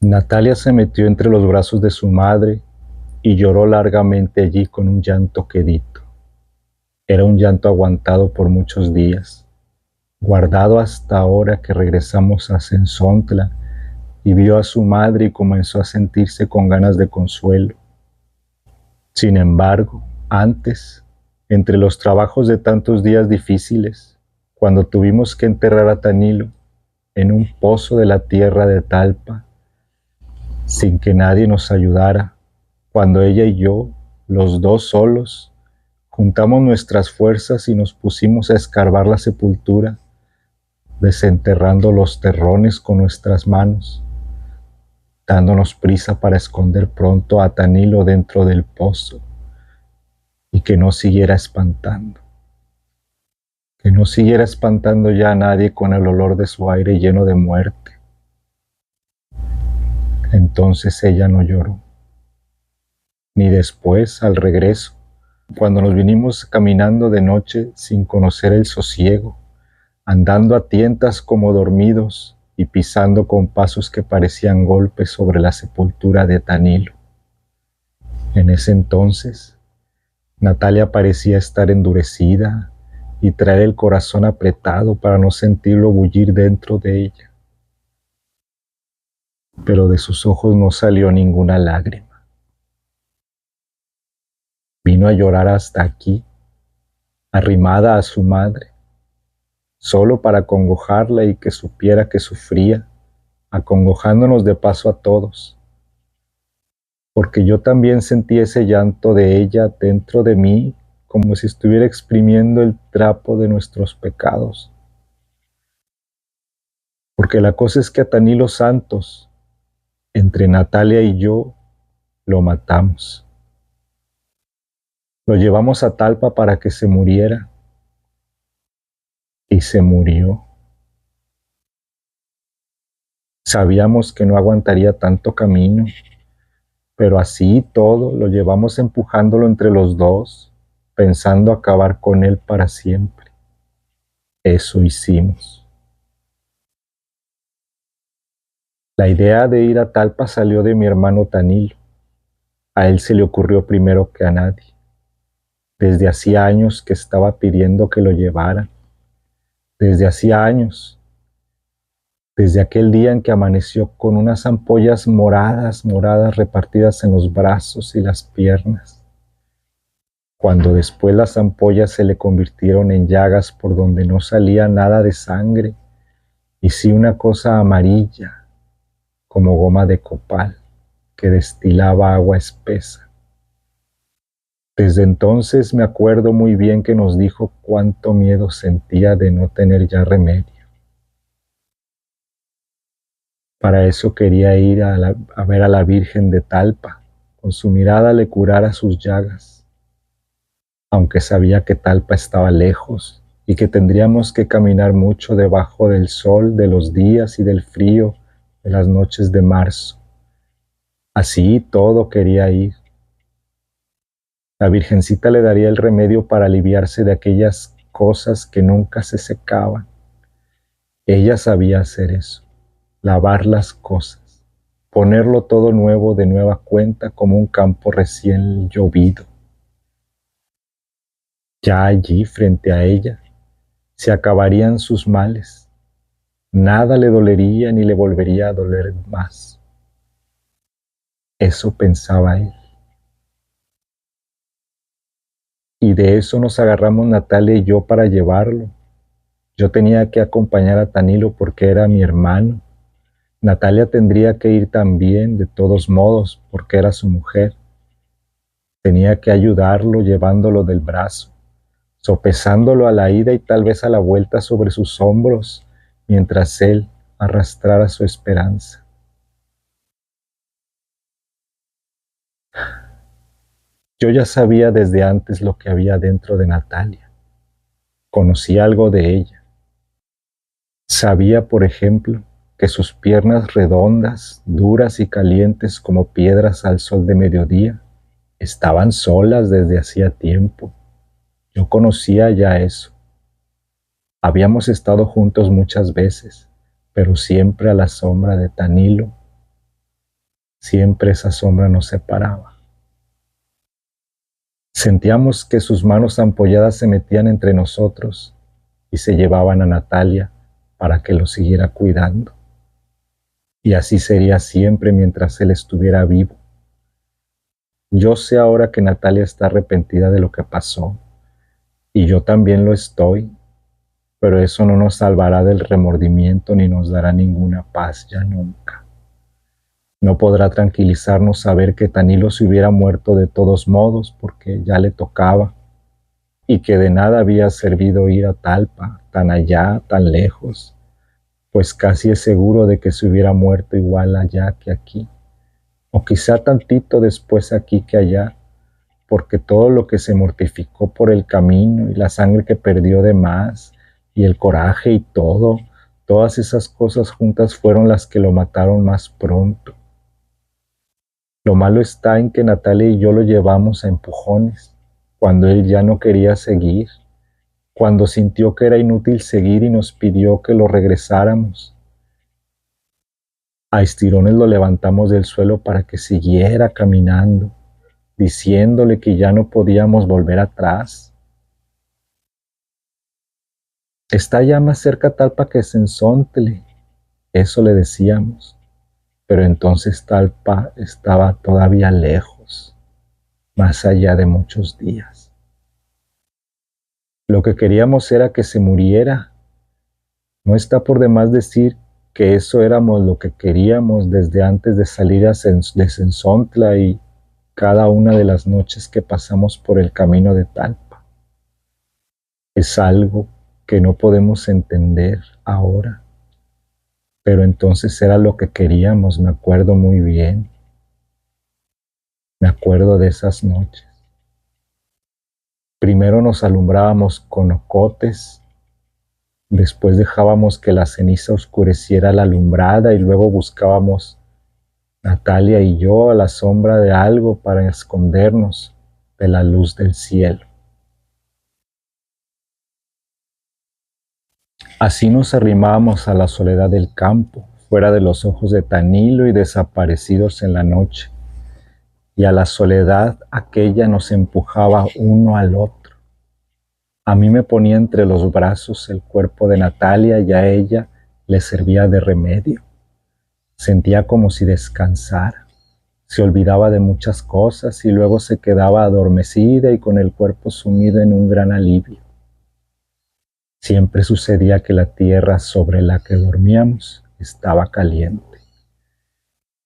Natalia se metió entre los brazos de su madre y lloró largamente allí con un llanto quedito. Era un llanto aguantado por muchos días, guardado hasta ahora que regresamos a Sensontla y vio a su madre y comenzó a sentirse con ganas de consuelo. Sin embargo, antes, entre los trabajos de tantos días difíciles, cuando tuvimos que enterrar a Tanilo en un pozo de la tierra de Talpa, sin que nadie nos ayudara, cuando ella y yo, los dos solos, juntamos nuestras fuerzas y nos pusimos a escarbar la sepultura, desenterrando los terrones con nuestras manos, dándonos prisa para esconder pronto a Tanilo dentro del pozo y que no siguiera espantando ya a nadie con el olor de su aire lleno de muerte. Entonces ella no lloró, ni después, al regreso, cuando nos vinimos caminando de noche sin conocer el sosiego, andando a tientas como dormidos y pisando con pasos que parecían golpes sobre la sepultura de Tanilo. En ese entonces, Natalia parecía estar endurecida y traer el corazón apretado para no sentirlo bullir dentro de ella. Pero de sus ojos no salió ninguna lágrima. Vino a llorar hasta aquí, arrimada a su madre, solo para acongojarla y que supiera que sufría, acongojándonos de paso a todos, porque yo también sentí ese llanto de ella dentro de mí, como si estuviera exprimiendo el trapo de nuestros pecados. Porque la cosa es que a Tanilo Santos, entre Natalia y yo, lo matamos. Lo llevamos a Talpa para que se muriera, y se murió. Sabíamos que no aguantaría tanto camino, pero así todo lo llevamos empujándolo entre los dos, pensando acabar con él para siempre. Eso hicimos. La idea de ir a Talpa salió de mi hermano Tanilo. A él se le ocurrió primero que a nadie. Desde hacía años que estaba pidiendo que lo llevaran. Desde hacía años. Desde aquel día en que amaneció con unas ampollas moradas repartidas en los brazos y las piernas. Cuando después las ampollas se le convirtieron en llagas por donde no salía nada de sangre, y sí una cosa amarilla, como goma de copal, que destilaba agua espesa. Desde entonces me acuerdo muy bien que nos dijo cuánto miedo sentía de no tener ya remedio. Para eso quería ir a ver a la Virgen de Talpa, con su mirada le curara sus llagas, aunque sabía que Talpa estaba lejos y que tendríamos que caminar mucho debajo del sol de los días y del frío de las noches de marzo. Así todo quería ir. La Virgencita le daría el remedio para aliviarse de aquellas cosas que nunca se secaban. Ella sabía hacer eso, lavar las cosas, ponerlo todo nuevo de nueva cuenta como un campo recién llovido. Ya allí, frente a ella, se acabarían sus males. Nada le dolería ni le volvería a doler más. Eso pensaba él. Y de eso nos agarramos Natalia y yo para llevarlo. Yo tenía que acompañar a Tanilo porque era mi hermano. Natalia tendría que ir también, de todos modos, porque era su mujer. Tenía que ayudarlo llevándolo del brazo, sopesándolo a la ida y tal vez a la vuelta sobre sus hombros, mientras él arrastrara su esperanza. Yo ya sabía desde antes lo que había dentro de Natalia. Conocía algo de ella. Sabía, por ejemplo, que sus piernas redondas, duras y calientes como piedras al sol de mediodía, estaban solas desde hacía tiempo. Yo conocía ya eso. Habíamos estado juntos muchas veces, pero siempre a la sombra de Tanilo. Siempre esa sombra nos separaba. Sentíamos que sus manos ampolladas se metían entre nosotros y se llevaban a Natalia para que lo siguiera cuidando. Y así sería siempre mientras él estuviera vivo. Yo sé ahora que Natalia está arrepentida de lo que pasó, y yo también lo estoy, pero eso no nos salvará del remordimiento ni nos dará ninguna paz ya nunca. No podrá tranquilizarnos saber que Tanilo se hubiera muerto de todos modos porque ya le tocaba, y que de nada había servido ir a Talpa, tan allá, tan lejos, pues casi es seguro de que se hubiera muerto igual allá que aquí, o quizá tantito después aquí que allá, porque todo lo que se mortificó por el camino y la sangre que perdió de más y el coraje y todo, todas esas cosas juntas fueron las que lo mataron más pronto. Lo malo está en que Natalia y yo lo llevamos a empujones, cuando él ya no quería seguir, cuando sintió que era inútil seguir y nos pidió que lo regresáramos. A estirones lo levantamos del suelo para que siguiera caminando, diciéndole que ya no podíamos volver atrás. Está ya más cerca Talpa que Cenzontle, eso le decíamos, pero entonces Talpa estaba todavía lejos, más allá de muchos días. Lo que queríamos era que se muriera. No está por demás decir que eso éramos lo que queríamos desde antes de salir de Cenzontla y cada una de las noches que pasamos por el camino de Talpa. Es algo que no podemos entender ahora, pero entonces era lo que queríamos, me acuerdo muy bien. Me acuerdo de esas noches. Primero nos alumbrábamos con ocotes, después dejábamos que la ceniza oscureciera la alumbrada y luego buscábamos, Natalia y yo, a la sombra de algo para escondernos de la luz del cielo. Así nos arrimábamos a la soledad del campo, fuera de los ojos de Tanilo y desaparecidos en la noche, y a la soledad aquella nos empujaba uno al otro. A mí me ponía entre los brazos el cuerpo de Natalia y a ella le servía de remedio. Sentía como si descansara, se olvidaba de muchas cosas y luego se quedaba adormecida y con el cuerpo sumido en un gran alivio. Siempre sucedía que la tierra sobre la que dormíamos estaba caliente.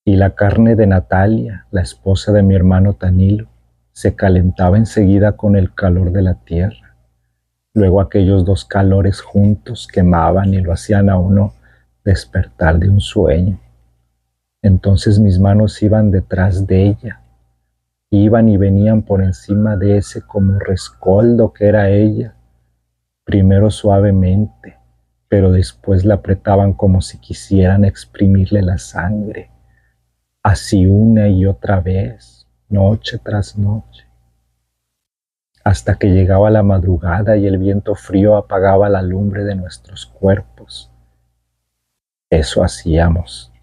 Y la carne de Natalia, la esposa de mi hermano Tanilo, se calentaba enseguida con el calor de la tierra. Luego aquellos dos calores juntos quemaban y lo hacían a uno despertar de un sueño. Entonces mis manos iban detrás de ella, iban y venían por encima de ese como rescoldo que era ella, primero suavemente, pero después la apretaban como si quisieran exprimirle la sangre, así una y otra vez, noche tras noche, hasta que llegaba la madrugada y el viento frío apagaba la lumbre de nuestros cuerpos. Eso hacíamos.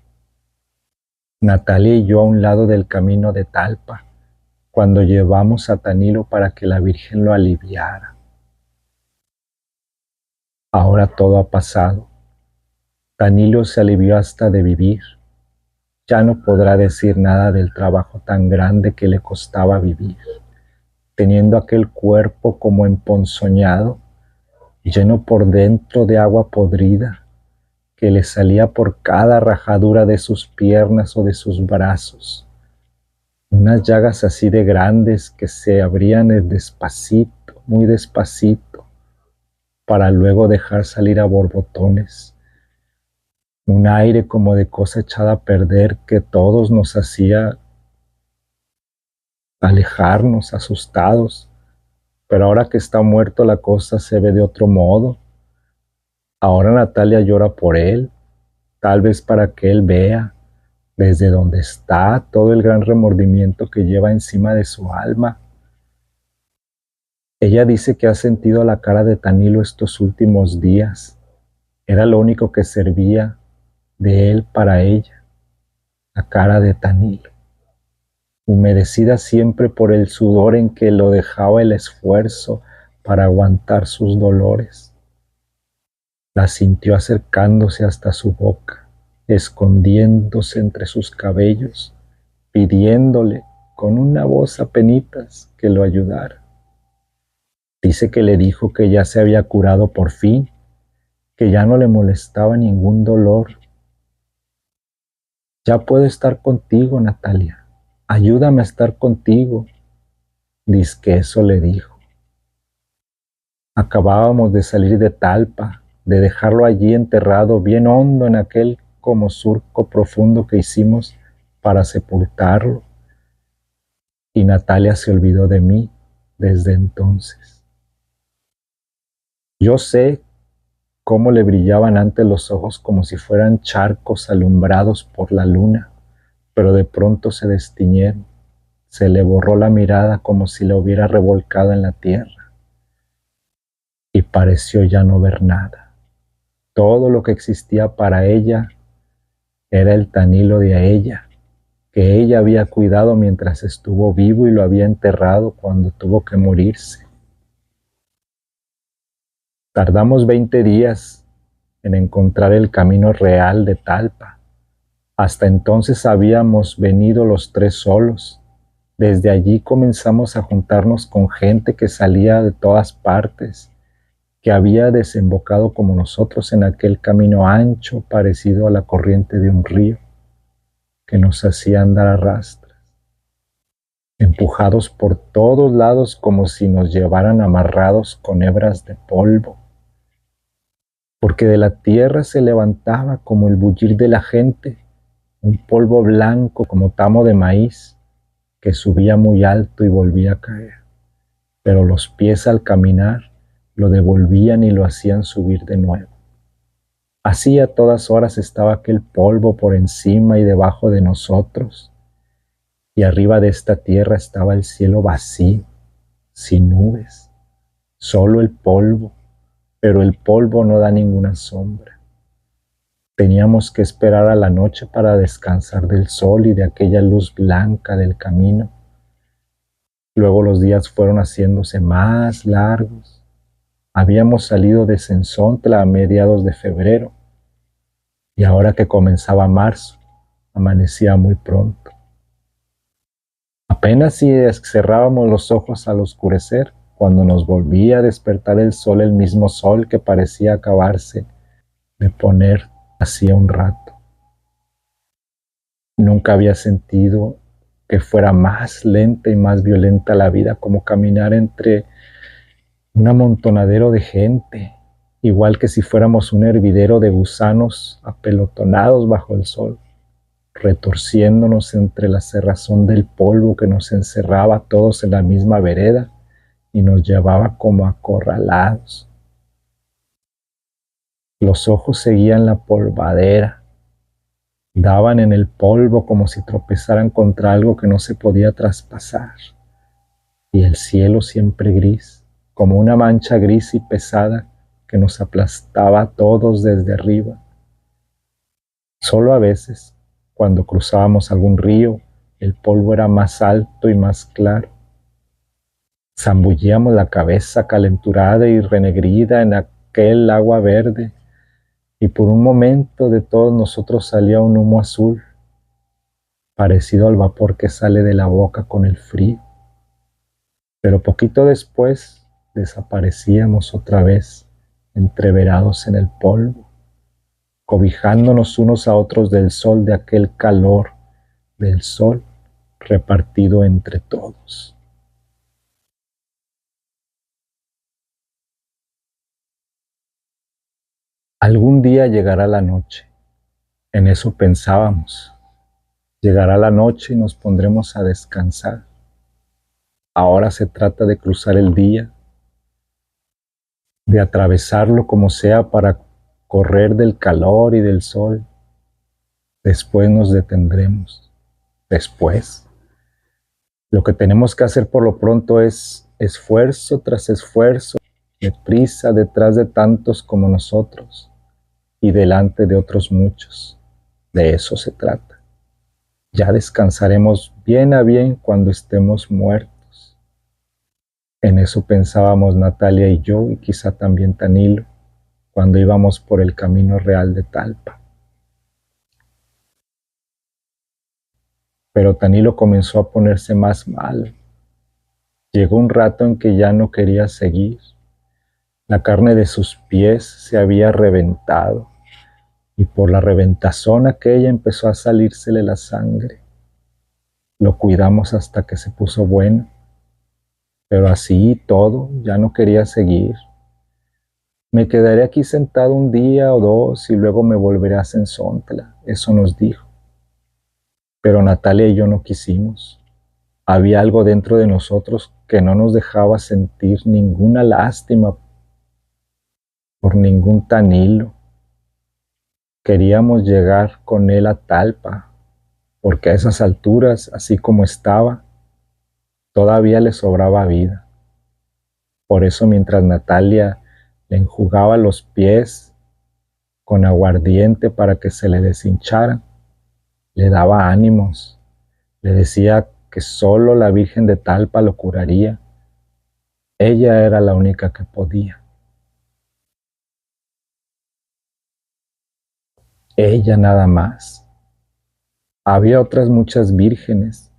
Natalia y yo a un lado del camino de Talpa, cuando llevamos a Tanilo para que la Virgen lo aliviara. Ahora todo ha pasado. Tanilo se alivió hasta de vivir. Ya no podrá decir nada del trabajo tan grande que le costaba vivir, teniendo aquel cuerpo como emponzoñado, lleno por dentro de agua podrida, que le salía por cada rajadura de sus piernas o de sus brazos. Unas llagas así de grandes que se abrían despacito, muy despacito, para luego dejar salir a borbotones. Un aire como de cosa echada a perder que todos nos hacía alejarnos asustados. Pero ahora que está muerto la cosa se ve de otro modo. Ahora Natalia llora por él, tal vez para que él vea desde donde está todo el gran remordimiento que lleva encima de su alma. Ella dice que ha sentido la cara de Tanilo estos últimos días. Era lo único que servía de él para ella. la cara de Tanilo, humedecida siempre por el sudor en que lo dejaba el esfuerzo para aguantar sus dolores. La sintió acercándose hasta su boca, escondiéndose entre sus cabellos, pidiéndole con una voz apenitas que lo ayudara. Dice que le dijo que ya se había curado por fin, que ya no le molestaba ningún dolor. Ya puedo estar contigo, Natalia. Ayúdame a estar contigo. Dice que eso le dijo. Acabábamos de salir de Talpa, de dejarlo allí enterrado bien hondo en aquel como surco profundo que hicimos para sepultarlo. Y Natalia se olvidó de mí desde entonces. Yo sé cómo le brillaban antes los ojos como si fueran charcos alumbrados por la luna, pero de pronto se destiñeron, se le borró la mirada como si la hubiera revolcado en la tierra, y pareció ya no ver nada. Todo lo que existía para ella era el Tanilo de ella, que ella había cuidado mientras estuvo vivo y lo había enterrado cuando tuvo que morirse. Tardamos 20 días en encontrar el camino real de Talpa. Hasta entonces habíamos venido los tres solos. Desde allí comenzamos a juntarnos con gente que salía de todas partes, que había desembocado como nosotros en aquel camino ancho parecido a la corriente de un río, que nos hacía andar a rastras, empujados por todos lados como si nos llevaran amarrados con hebras de polvo, porque de la tierra se levantaba como el bullir de la gente, un polvo blanco como tamo de maíz, que subía muy alto y volvía a caer, pero los pies al caminar lo devolvían y lo hacían subir de nuevo. Así a todas horas estaba aquel polvo por encima y debajo de nosotros, y arriba de esta tierra estaba el cielo vacío, sin nubes, solo el polvo, pero el polvo no da ninguna sombra. Teníamos que esperar a la noche para descansar del sol y de aquella luz blanca del camino. Luego los días fueron haciéndose más largos. Habíamos salido de Sensontla a mediados de febrero, y ahora que comenzaba marzo, amanecía muy pronto. Apenas si cerrábamos los ojos al oscurecer, cuando nos volvía a despertar el mismo sol que parecía acabarse de poner hacía un rato. Nunca había sentido que fuera más lenta y más violenta la vida, como caminar entre un amontonadero de gente, igual que si fuéramos un hervidero de gusanos apelotonados bajo el sol, retorciéndonos entre la cerrazón del polvo que nos encerraba todos en la misma vereda y nos llevaba como acorralados. Los ojos seguían la polvadera, daban en el polvo como si tropezaran contra algo que no se podía traspasar, y el cielo siempre gris, como una mancha gris y pesada que nos aplastaba a todos desde arriba. Solo a veces, cuando cruzábamos algún río, el polvo era más alto y más claro. Zambullíamos la cabeza calenturada y renegrida en aquel agua verde, y por un momento de todos nosotros salía un humo azul, parecido al vapor que sale de la boca con el frío. Pero poquito después desaparecíamos otra vez, entreverados en el polvo, cobijándonos unos a otros del sol, de aquel calor del sol repartido entre todos. Algún día llegará la noche, en eso pensábamos. Llegará la noche y nos pondremos a descansar. Ahora se trata de cruzar el día, de atravesarlo como sea para correr del calor y del sol. Después nos detendremos. Después, lo que tenemos que hacer por lo pronto es esfuerzo tras esfuerzo, deprisa detrás de tantos como nosotros y delante de otros muchos. De eso se trata. Ya descansaremos bien a bien cuando estemos muertos. En eso pensábamos Natalia y yo, y quizá también Tanilo, cuando íbamos por el camino real de Talpa. Pero Tanilo comenzó a ponerse más mal. Llegó un rato en que ya no quería seguir. La carne de sus pies se había reventado y por la reventazón aquella empezó a salírsele la sangre. Lo cuidamos hasta que se puso bueno, pero así y todo ya no quería seguir. Me quedaré aquí sentado un día o dos y luego me volveré a Sensontla, eso nos dijo. Pero Natalia y yo no quisimos. Había algo dentro de nosotros que no nos dejaba sentir ninguna lástima por ningún Tanilo. Queríamos llegar con él a Talpa, porque a esas alturas, así como estaba, todavía le sobraba vida. Por eso mientras Natalia le enjugaba los pies con aguardiente para que se le deshincharan, le daba ánimos, le decía que solo la Virgen de Talpa lo curaría. Ella era la única que podía. Ella nada más. Había otras muchas vírgenes,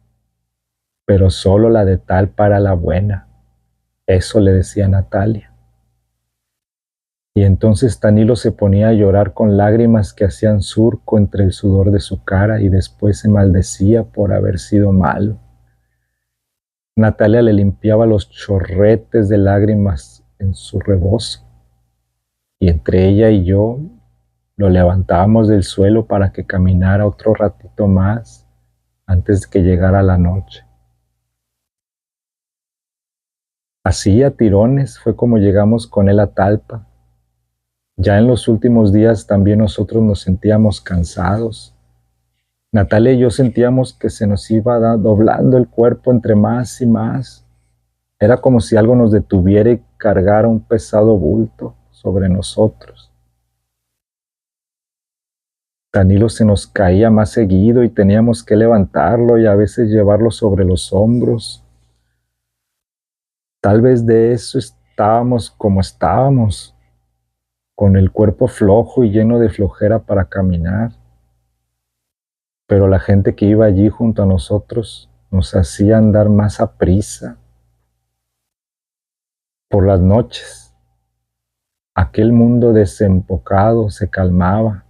pero solo la de Talpa era la buena. Eso le decía Natalia. Y entonces Tanilo se ponía a llorar con lágrimas que hacían surco entre el sudor de su cara y después se maldecía por haber sido malo. Natalia le limpiaba los chorretes de lágrimas en su rebozo y entre ella y yo lo levantábamos del suelo para que caminara otro ratito más antes de que llegara la noche. Así a tirones fue como llegamos con él a Talpa. Ya en los últimos días también nosotros nos sentíamos cansados. Natalia y yo sentíamos que se nos iba doblando el cuerpo entre más y más. Era como si algo nos detuviera y cargara un pesado bulto sobre nosotros. Danilo se nos caía más seguido y teníamos que levantarlo y a veces llevarlo sobre los hombros. Tal vez de eso estábamos como estábamos, con el cuerpo flojo y lleno de flojera para caminar. Pero la gente que iba allí junto a nosotros nos hacía andar más a prisa. Por las noches, aquel mundo desempocado se calmaba.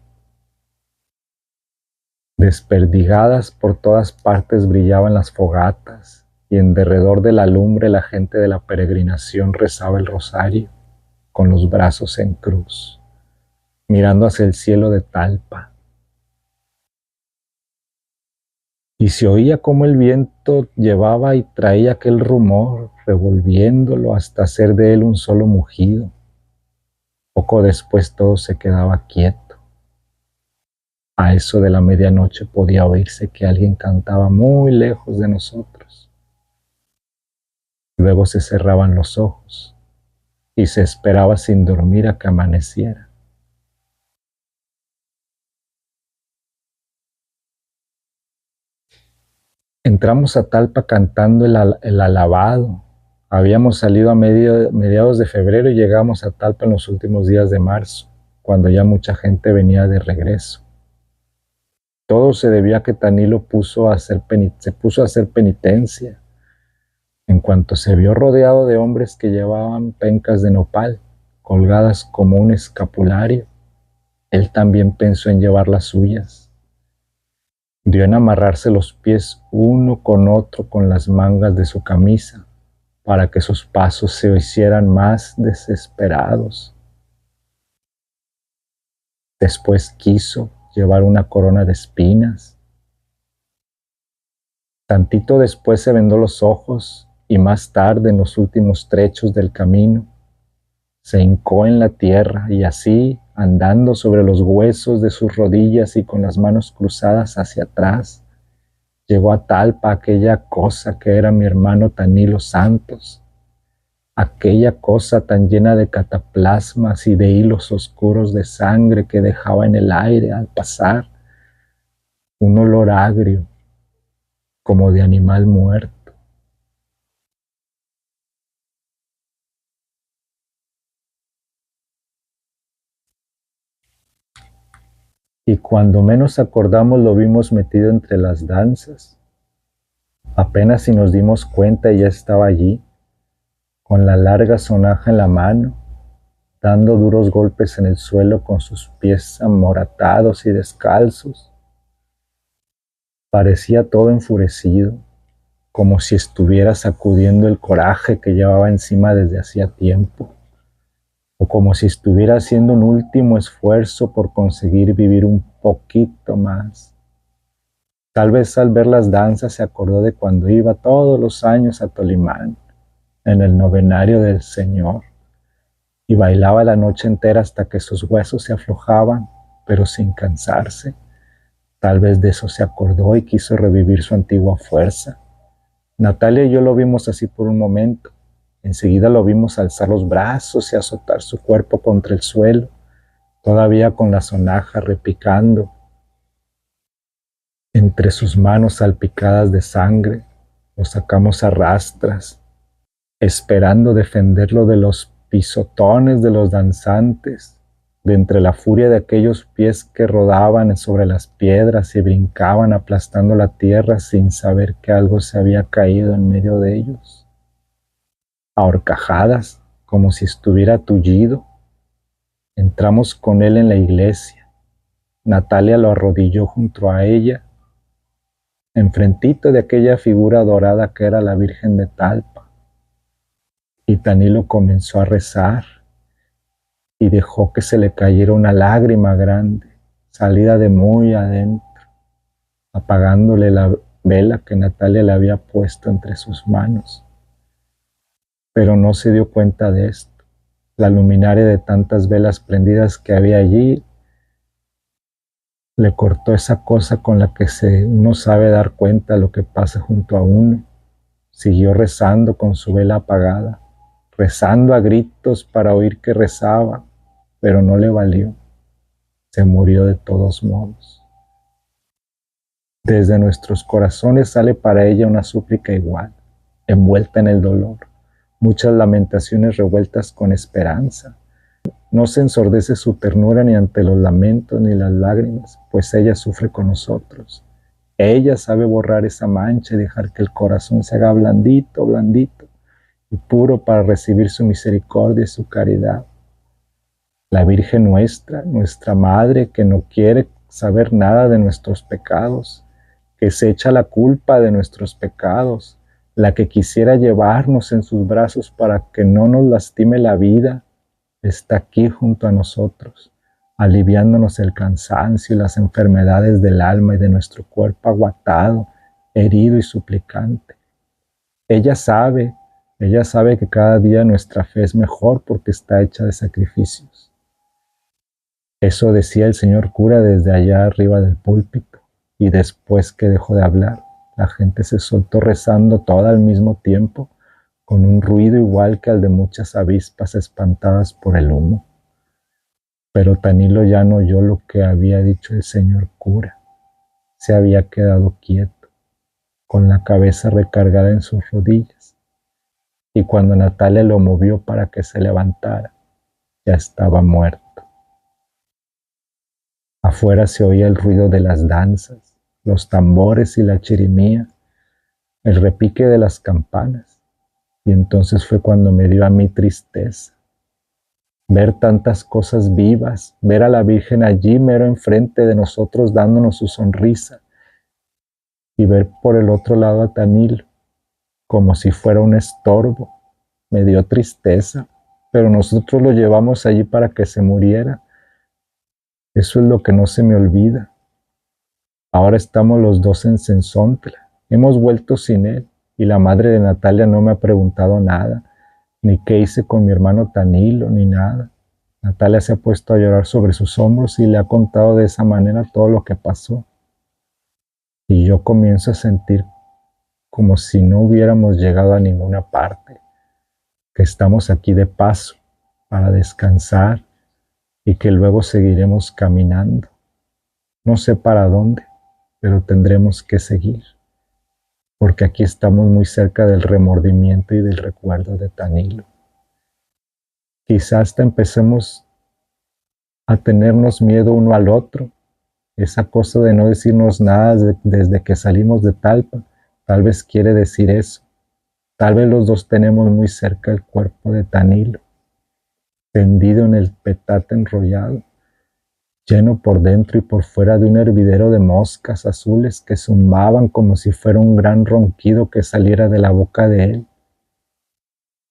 Desperdigadas por todas partes brillaban las fogatas y en derredor de la lumbre la gente de la peregrinación rezaba el rosario con los brazos en cruz, mirando hacia el cielo de Talpa. Y se oía cómo el viento llevaba y traía aquel rumor, revolviéndolo hasta hacer de él un solo mugido. Poco después todo se quedaba quieto. A eso de la medianoche podía oírse que alguien cantaba muy lejos de nosotros. Luego se cerraban los ojos y se esperaba sin dormir a que amaneciera. Entramos a Talpa cantando el alabado. Habíamos salido a mediados de febrero y llegamos a Talpa en los últimos días de marzo, cuando ya mucha gente venía de regreso. Todo se debía a que Tanilo se puso a hacer penitencia. En cuanto se vio rodeado de hombres que llevaban pencas de nopal, colgadas como un escapulario, él también pensó en llevar las suyas. Dio en amarrarse los pies uno con otro con las mangas de su camisa, para que sus pasos se hicieran más desesperados. Después quiso llevar una corona de espinas. Tantito después se vendó los ojos y más tarde, en los últimos trechos del camino, se hincó en la tierra y así, andando sobre los huesos de sus rodillas y con las manos cruzadas hacia atrás, llegó a Talpa aquella cosa que era mi hermano Tanilo Santos, aquella cosa tan llena de cataplasmas y de hilos oscuros de sangre que dejaba en el aire al pasar un olor agrio como de animal muerto. Y cuando menos acordamos lo vimos metido entre las danzas. Apenas si nos dimos cuenta ya estaba allí, con la larga sonaja en la mano, dando duros golpes en el suelo con sus pies amoratados y descalzos. Parecía todo enfurecido, como si estuviera sacudiendo el coraje que llevaba encima desde hacía tiempo, o como si estuviera haciendo un último esfuerzo por conseguir vivir un poquito más. Tal vez al ver las danzas se acordó de cuando iba todos los años a Tolimán, en el novenario del Señor, y bailaba la noche entera hasta que sus huesos se aflojaban, pero sin cansarse. Tal vez de eso se acordó y quiso revivir su antigua fuerza. Natalia y yo lo vimos así por un momento. Enseguida lo vimos alzar los brazos y azotar su cuerpo contra el suelo, todavía con la sonaja repicando. Entre sus manos salpicadas de sangre, lo sacamos a rastras, esperando defenderlo de los pisotones de los danzantes, de entre la furia de aquellos pies que rodaban sobre las piedras y brincaban aplastando la tierra sin saber que algo se había caído en medio de ellos. A horcajadas, como si estuviera tullido, entramos con él en la iglesia. Natalia lo arrodilló junto a ella, enfrentito de aquella figura dorada que era la Virgen de Talpa. Y Tanilo comenzó a rezar y dejó que se le cayera una lágrima grande, salida de muy adentro, apagándole la vela que Natalia le había puesto entre sus manos. Pero no se dio cuenta de esto. La luminaria de tantas velas prendidas que había allí le cortó esa cosa con la que uno sabe dar cuenta de lo que pasa junto a uno. Siguió rezando con su vela apagada, rezando a gritos para oír que rezaba, pero no le valió. Se murió de todos modos. Desde nuestros corazones sale para ella una súplica igual, envuelta en el dolor, muchas lamentaciones revueltas con esperanza. No se ensordece su ternura ni ante los lamentos ni las lágrimas, pues ella sufre con nosotros. Ella sabe borrar esa mancha y dejar que el corazón se haga blandito, blandito y puro para recibir su misericordia y su caridad. La Virgen nuestra, nuestra Madre, que no quiere saber nada de nuestros pecados, que se echa la culpa de nuestros pecados, la que quisiera llevarnos en sus brazos para que no nos lastime la vida, está aquí junto a nosotros, aliviándonos el cansancio y las enfermedades del alma y de nuestro cuerpo agotado, herido y suplicante. Ella sabe que cada día nuestra fe es mejor porque está hecha de sacrificios. Eso decía el señor cura desde allá arriba del púlpito, y después que dejó de hablar, la gente se soltó rezando toda al mismo tiempo, con un ruido igual que al de muchas avispas espantadas por el humo. Pero Tanilo ya no oyó lo que había dicho el señor cura. Se había quedado quieto, con la cabeza recargada en sus rodillas, y cuando Natalia lo movió para que se levantara, ya estaba muerto. Afuera se oía el ruido de las danzas, los tambores y la chirimía, el repique de las campanas, y entonces fue cuando me dio a mí tristeza. Ver tantas cosas vivas, ver a la Virgen allí mero enfrente de nosotros dándonos su sonrisa, y ver por el otro lado a Tanilo, como si fuera un estorbo. Me dio tristeza, pero nosotros lo llevamos allí para que se muriera. Eso es lo que no se me olvida. Ahora estamos los dos en Sensontla. Hemos vuelto sin él, y la madre de Natalia no me ha preguntado nada, ni qué hice con mi hermano Tanilo, ni nada. Natalia se ha puesto a llorar sobre sus hombros y le ha contado de esa manera todo lo que pasó. Y yo comienzo a sentir como si no hubiéramos llegado a ninguna parte, que estamos aquí de paso para descansar y que luego seguiremos caminando. No sé para dónde, pero tendremos que seguir. porque aquí estamos muy cerca del remordimiento y del recuerdo de Tanilo. Quizás hasta empecemos a tenernos miedo uno al otro, esa cosa de no decirnos nada desde que salimos de Talpa, tal vez quiere decir eso. Tal vez los dos tenemos muy cerca el cuerpo de Tanilo, tendido en el petate enrollado, lleno por dentro y por fuera de un hervidero de moscas azules que zumbaban como si fuera un gran ronquido que saliera de la boca de él,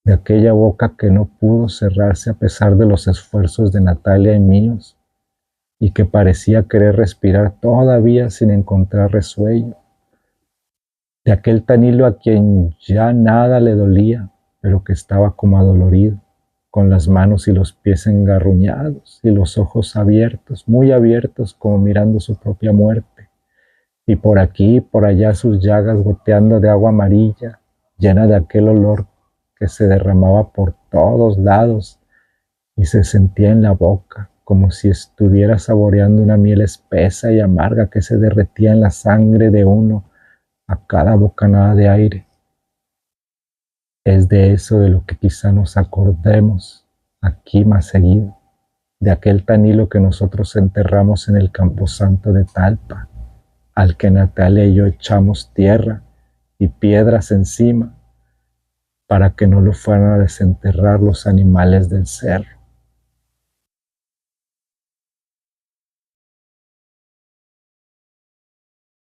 de aquella boca que no pudo cerrarse a pesar de los esfuerzos de Natalia y míos, y que parecía querer respirar todavía sin encontrar resuello, de aquel Tanilo a quien ya nada le dolía, pero que estaba como adolorido, con las manos y los pies engarruñados y los ojos abiertos, muy abiertos, como mirando su propia muerte, y por aquí y por allá sus llagas goteando de agua amarilla, llena de aquel olor que se derramaba por todos lados y se sentía en la boca, como si estuviera saboreando una miel espesa y amarga que se derretía en la sangre de uno a cada bocanada de aire. Es de eso de lo que quizá nos acordemos aquí más seguido, de aquel Tanilo que nosotros enterramos en el camposanto de Talpa, al que Natalia y yo echamos tierra y piedras encima para que no lo fueran a desenterrar los animales del cerro.